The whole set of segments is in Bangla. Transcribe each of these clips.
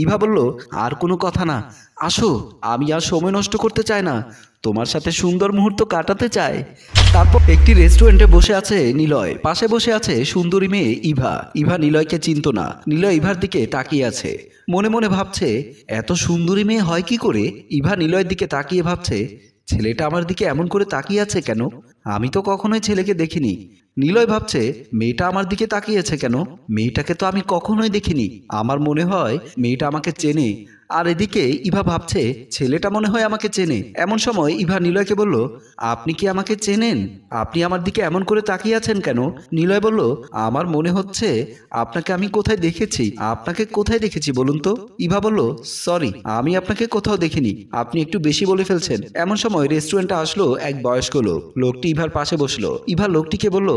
ইভা বলল, আর কোনো কথা না, আসো, আমি আর সময় নষ্ট করতে চাই না, তোমার সাথে সুন্দর মুহূর্ত কাটাতে চাই। তারপর একটি রেস্টুরেন্টে বসে আছে নিলয়, পাশে বসে আছে সুন্দরী মেয়ে ইভা। ইভা নিলয়কে চিনত না। নিলয় ইভার দিকে তাকিয়ে আছে, মনে মনে ভাবছে এত সুন্দরী মেয়ে হয় কি করে। ইভা নিলয়ের দিকে তাকিয়ে ভাবছে, ছেলেটা আমার দিকে এমন করে তাকিয়ে আছে কেন? আমি তো কখনোই ছেলেকে দেখিনি। নিলয় ভাবছে, মেয়েটা আমার দিকে তাকিয়েছে কেন? মেয়েটাকে তো আমি কখনোই দেখিনি। আমার মনে হয় মেয়েটা আমাকে চেনে। আর এদিকে ইভা ভাবছে, ছেলেটা মনে হয় আমাকে চেনে। এমন সময় ইভা নিলয়কে বলল, আপনি কি আমাকে চেনেন? আপনি আমার দিকে এমন করে তাকিয়ে আছেন কেন? নিলয় বলল, আমার মনে হচ্ছে আপনাকে আমি কোথায় দেখেছি। আপনাকে কোথায় দেখেছি বলুন তো? ইভা বলল, সরি, আমি আপনাকে কোথাও দেখিনি, আপনি একটু বেশি বলে ফেলছেন। এমন সময় রেস্টুরেন্টে আসলো এক বয়স্ক লোক। লোকটি ইভার পাশে বসলো। ইভা লোকটিকে বলল,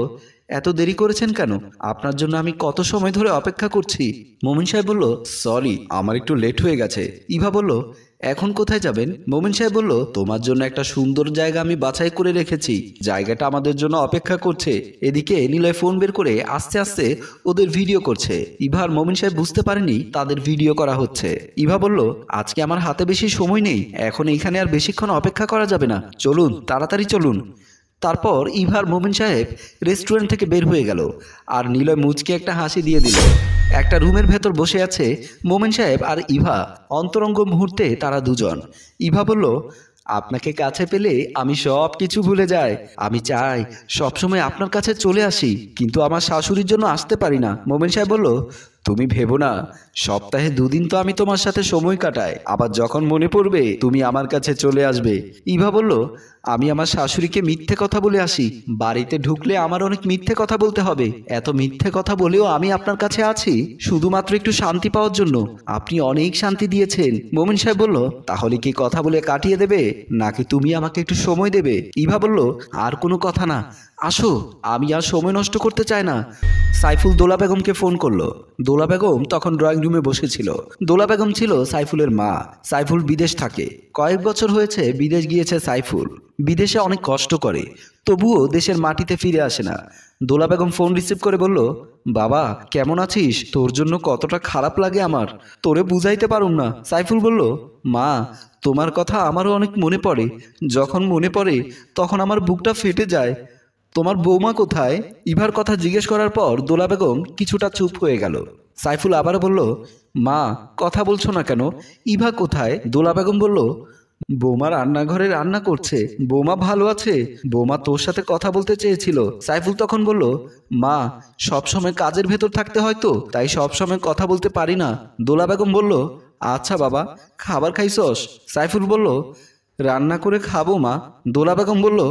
এত দেরি করেছেন কেন? আপনার জন্য আমি কত সময় ধরে অপেক্ষা করছি। মোমিন সাহেব বলল, সরি, আমার একটু লেট হয়ে গেছে। ইভা বলল, এখন কোথায় যাবেন? মোমিন সাহেব বলল, তোমার জন্য একটা সুন্দর জায়গা আমি বাছাই করে রেখেছি, জায়গাটা আমাদের জন্য অপেক্ষা করছে। এদিকে নিলয় ফোন বের করে আস্তে আস্তে ওদের ভিডিও করছে। ইভা আর মোমিন সাহেব বুঝতে পারেনি তাদের ভিডিও করা হচ্ছে। ইভা বলল, আজকে আমার হাতে বেশি সময় নেই, এখন এখানে আর বেশিক্ষণ অপেক্ষা করা যাবে না, চলুন, তাড়াতাড়ি চলুন। তারপর ইভার মোমিন সাহেব রেস্টুরেন্ট থেকে বের হয়ে গেল। আর নিলয় মুচকে একটা হাসি দিয়ে দিল। একটা রুমের ভেতর বসে আছে মোমিন সাহেব আর ইভা। অন্তরঙ্গ মুহূর্তে তারা দুজন। ইভা বলল, আপনাকে কাছে পেলে আমি সব কিছু ভুলে যাই। আমি চাই সবসময় আপনার কাছে চলে আসি, কিন্তু আমার শাশুড়ির জন্য আসতে পারি না। মোমিন সাহেব বলল, তুমি ভেবো না, সপ্তাহে 2 দিন তো আমি তোমার সাথে সময় কাটাই, আবার যখন মনে পড়বে তুমি আমার কাছে চলে আসবে। ইভা বলল, আমি আমার শাশুড়িকে মিথ্যে কথা বলে আসি, বাড়িতে ঢুকলে আমার অনেক মিথ্যে কথা বলতে হবে। এত মিথ্যে কথা বলেও আমি আপনার কাছে আছি শুধুমাত্র একটু শান্তি পাওয়ার জন্য। আপনি অনেক শান্তি দিয়েছেন। মোমিন সাহেব বলল, তাহলে কি কথা বলে কাটিয়ে দেবে, নাকি তুমি আমাকে একটু সময় দেবে? ইভা বলল, আর কোনো কথা না, আসো, আমি আর সময় নষ্ট করতে চাই না। সাইফুল দোলা বেগমকে ফোন করলো। দোলা বেগম তখন ড্রয়িং রুমে বসেছিল। দোলা বেগম ছিল সাইফুলের মা। সাইফুল বিদেশ থাকে, কয়েক বছর হয়েছে বিদেশ গিয়েছে সাইফুল। বিদেশে অনেক কষ্ট করে, তবুও দেশের মাটিতে ফিরে আসে না। দোলা বেগম ফোন রিসিভ করে বলল, বাবা কেমন আছিস? তোর জন্য কতটা খারাপ লাগে আমার, তোরে বুঝাইতে পারুম না। সাইফুল বলল, মা, তোমার কথা আমারও অনেক মনে পড়ে। যখন মনে পড়ে তখন আমার বুকটা ফেটে যায়। তোমার বৌমা কোথায়? ইভার কথা জিজ্ঞেস করার পর দোলা বেগম কিছুটা চুপ হয়ে গেল। সাইফুল আবার বলল, মা, কথা বলছো না কেন? ইভা কোথায়? দোলা বেগম বলল, বৌমা রান্নাঘরে রান্না করছে, বৌমা ভালো আছে, বৌমা তোর সাথে কথা বলতে চেয়েছিল। সাইফুল তখন বলল, মা, সবসময় কাজের ভেতর থাকতে হয় তো, তাই সবসময় কথা বলতে পারি না। দোলা বেগম বলল, আচ্ছা বাবা, খাবার খাইছস? সাইফুল বলল, রান্না করে খাবো মা। দোলা বেগম বলল,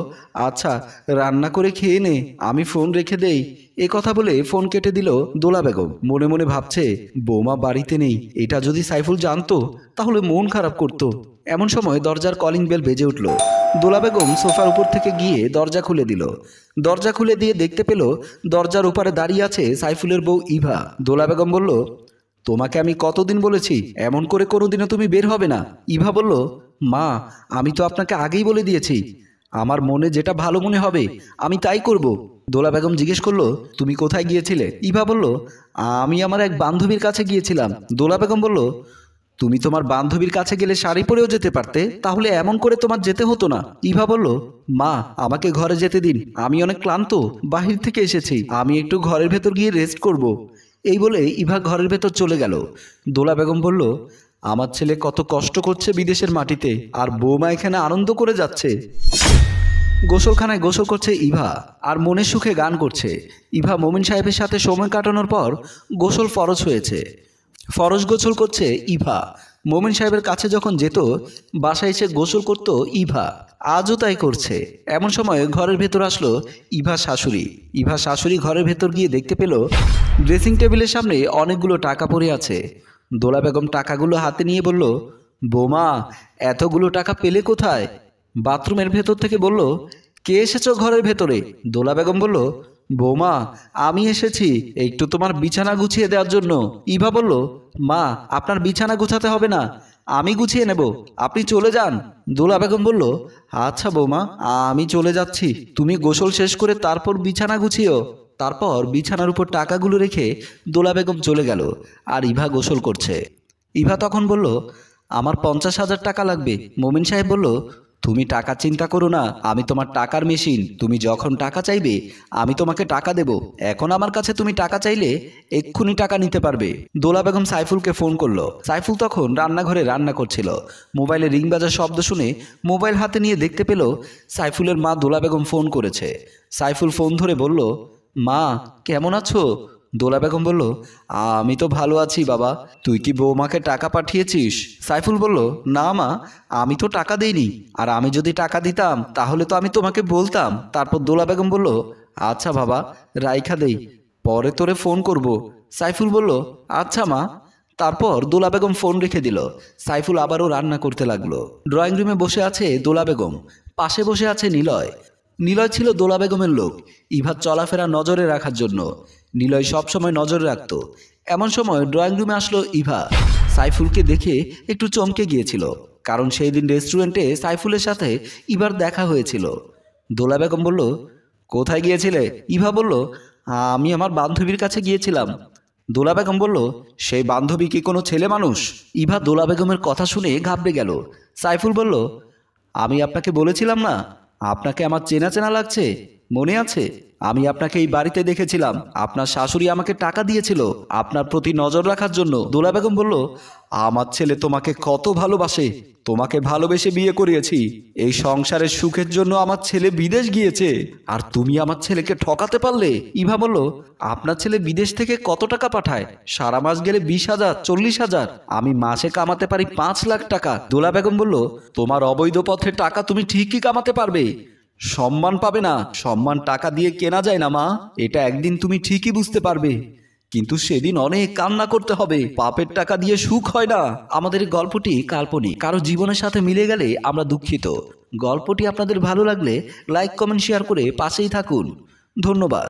আচ্ছা, রান্না করে খেয়ে নে, আমি ফোন রেখে দেই। এ কথা বলে ফোন কেটে দিল দোলা বেগম। মনে মনে ভাবছে, বৌমা বাড়িতে নেই, এটা যদি সাইফুল জানতো তাহলে মন খারাপ করত। এমন সময় দরজার কলিং বেল বেজে উঠল। দোলা বেগম সোফার উপর থেকে গিয়ে দরজা খুলে দিল। দরজা খুলে দিয়ে দেখতে পেল দরজার ওপারে দাঁড়িয়ে আছে সাইফুলের বউ ইভা। দোলা বেগম বলল, তোমাকে আমি কতদিন বলেছি এমন করে কোনোদিনও তুমি বের হবে না? ইভা বলল, মা, আমি তো আপনাকে আগেই বলে দিয়েছি, আমার মনে যেটা ভালো মনে হবে আমি তাই করব। দোলা বেগম জিজ্ঞেস করলো, তুমি কোথায় গিয়েছিলে? ইভা বলল, আমি আমার এক বান্ধবীর কাছে গিয়েছিলাম। দোলা বেগম বলল, তুমি তোমার বান্ধবীর কাছে গেলে শাড়ি পরেও যেতে পারতে, তাহলে এমন করে তোমার যেতে হতো না। ইভা বলল, মা, আমাকে ঘরে যেতে দিন, আমি অনেক ক্লান্ত, বাহির থেকে এসেছি, আমি একটু ঘরের ভেতর গিয়ে রেস্ট করব। এই বলে ইভা ঘরের ভেতর চলে গেল। দোলা বেগম বলল, আমার ছেলে কত কষ্ট করছে বিদেশের মাটিতে, আর বৌমা এখানে আনন্দ করে যাচ্ছে। গোসলখানায় গোসল করছে ইভা, আর মনের সুখে গান করছে। ইভা মোমিন সাহেবের সাথে সময় কাটানোর পর গোসল ফরজ হয়েছে। ফরজ গোসল করছে ইভা। মোমিন সাহেবের কাছে যখন যেত বাসায় এসে গোসল করত ইভা, আজও তাই করছে। এমন সময় ঘরের ভেতর আসলো ইভা শাশুড়ি। ইভা শাশুড়ি ঘরের ভেতর গিয়ে দেখতে পেল ড্রেসিং টেবিলের সামনে অনেকগুলো টাকা পড়ে আছে। দোলা বেগম টাকাগুলো হাতে নিয়ে বলল, বৌমা, এতগুলো টাকা পেলে কোথায়? বাথরুমের ভেতর থেকে বলল, কে এসেছো ঘরের ভেতরে? দোলা বেগম বলল, বৌমা, আমি এসেছি একটু তোমার বিছানা গুছিয়ে দেওয়ার জন্য। ইভা বলল, মা, আপনার বিছানা গুছাতে হবে না, আমি গুছিয়ে নেব, আপনি চলে যান। দোলা বেগম বলল, আচ্ছা বৌমা, আমি চলে যাচ্ছি, তুমি গোসল শেষ করে তারপর বিছানা গুছিও। তারপর বিছানার উপর টাকাগুলো রেখে দোলা বেগম চলে গেল, আর ইভা গোসল করছে। ইভা তখন বলল, আমার 50,000 টাকা লাগবে। মোমিন সাহেব বলল, তুমি টাকা চিন্তা করো না, আমি তোমার টাকার মেশিন। তুমি যখন টাকা চাইবে আমি তোমাকে টাকা দেব। এখন আমার কাছে তুমি টাকা চাইলে এক্ষুনি টাকা নিতে পারবে। দোলা বেগম সাইফুলকে ফোন করলো। সাইফুল তখন রান্নাঘরে রান্না করছিল। মোবাইলে রিং বাজার শব্দ শুনে মোবাইল হাতে নিয়ে দেখতে পেল সাইফুলের মা দোলা বেগম ফোন করেছে। সাইফুল ফোন ধরে বলল, মা কেমন আছো? দোলা বেগম বলল, আমি তো ভালো আছি বাবা, তুই কি বৌমাকে টাকা পাঠিয়েছিস? সাইফুল বলল, না মা, আমি তো টাকা দেইনি, আর আমি যদি টাকা দিতাম তাহলে তো আমি তোমাকে বলতাম। তারপর দোলা বেগম বলল, আচ্ছা বাবা, রাইখা দেই, পরে তোরে ফোন করব। সাইফুল বলল, আচ্ছা মা। তারপর দোলা বেগম ফোন রেখে দিল। সাইফুল আবারও রান্না করতে লাগলো। ড্রয়িং রুমে বসে আছে দোলা বেগম, পাশে বসে আছে নিলয়। নিলয় ছিল দোলা বেগমের লোক, ইভার চলাফেরা নজরে রাখার জন্য। নিলয় সবসময় নজর রাখত। এমন সময় ড্রয়িং রুমে আসলো ইভা। সাইফুলকে দেখে একটু চমকে গিয়েছিল, কারণ সেই দিন রেস্টুরেন্টে সাইফুলের সাথে ইভার দেখা হয়েছিল। দোলা বেগম বলল, কোথায় গিয়েছিলে? ইভা বলল, আমি আমার বান্ধবীর কাছে গিয়েছিলাম। দোলা বেগম বলল, সেই বান্ধবী কি কোনো ছেলে মানুষ? ইভা দোলা বেগমের কথা শুনে ঘাবড়ে গেল। সাইফুল বলল, আমি আপনাকে বলেছিলাম না আপনাকে আমার চেনা চেনা লাগছে, মনে আছে? আমি আপনাকে এই বাড়িতে দেখেছিলাম। আপনার শাশুড়ি আমাকে টাকা দিয়েছিল আপনার প্রতি নজর রাখার জন্য। দোলা বেগম বলল, আমার ছেলে তোমাকে কত ভালোবাসে, তোমাকে ভালোবেসে বিয়ে করিয়েছি। এই সংসারের সুখের জন্য আমার ছেলে বিদেশ গিয়েছে, আর তুমি আমার ছেলেকে ঠকাতে পারলে? ইভা বলল, আপনার ছেলে বিদেশ থেকে কত টাকা পাঠায়? সারা মাস গেলে 20,000, 40,000, আমি মাসে কামাতে পারি 5 লাখ টাকা। দোলা বেগম বলল, তোমার অবৈধ পথে টাকা তুমি ঠিকই কামাতে পারবে, সম্মান পাবে না। সম্মান টাকা দিয়ে কেনা যায় না মা, এটা একদিন তুমি ঠিকই বুঝতে পারবে, কিন্তু সেদিন অনেক কান্না করতে হবে। পাপের টাকা দিয়ে সুখ হয় না। আমাদের এই গল্পটি কাল্পনিক, কারো জীবনের সাথে মিলে গেলে আমরা দুঃখিত। গল্পটি আপনাদের ভালো লাগলে লাইক, কমেন্ট, শেয়ার করে পাশেই থাকুন। ধন্যবাদ।